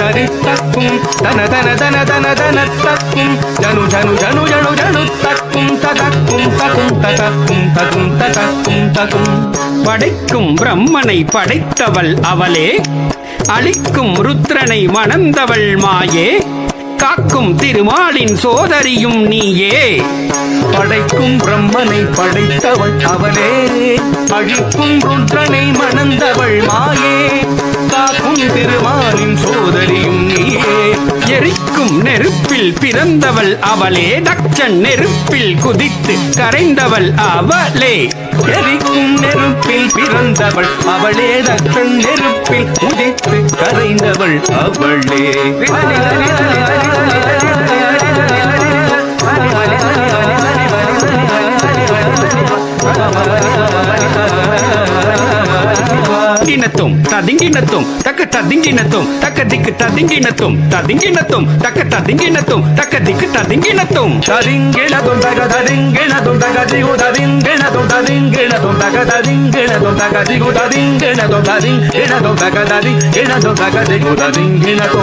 தரி தக்கும் தன தன தன தன தன தக்கும் ஜனு ஜனு ஜனு ஜனு ஜனு தக்கும் ததக்கும் தக்கும் ததக்கும் தகும் ததக்கும் தகும். படைக்கும் பிரம்மனை படைத்தவள் அவளே, அளிக்கும் ருத்ரனை மணந்தவள் மாயே, காக்கும் திருமாலின் சோதரியும் நீயே. படைக்கும் பிரம்மனை படைத்தவள் அவளே, அழிக்கும் ருத்ரனை மணந்தவள் மாயே, காக்கும் திருமாலின் சோதரியும் நீயே. எரிக்கும் நெருப்பில் பிறந்தவள் அவளே, தட்சன் நெருப்பில் குதித்து கரைந்தவள் அவளே. எரிக்கும் நெருப்பில் பிறந்தவள் அவளே, தட்சன் நெருப்பில் குதித்து கரைந்தவள் அவளே. தினத்தும் ததிங்கினத்தும் தக்க ததிங்கினத்தும் தக்க திக்கு ததிங்கினத்தும் ததிங்கினத்தும் தக்க ததிங்கினத்தும் தக்க திக்கு ததிங்கினத்தும். ததிங்கினதும் தக ததிங்கினதும் தக திகு ததிங்கினதும் ததிங்கினதும் தக ததிங்கினதும் தக திகு ததிங்கினதும் ததிங்கினதும் தக ததிங்கினதும் தக திகு ததிங்கினதும்.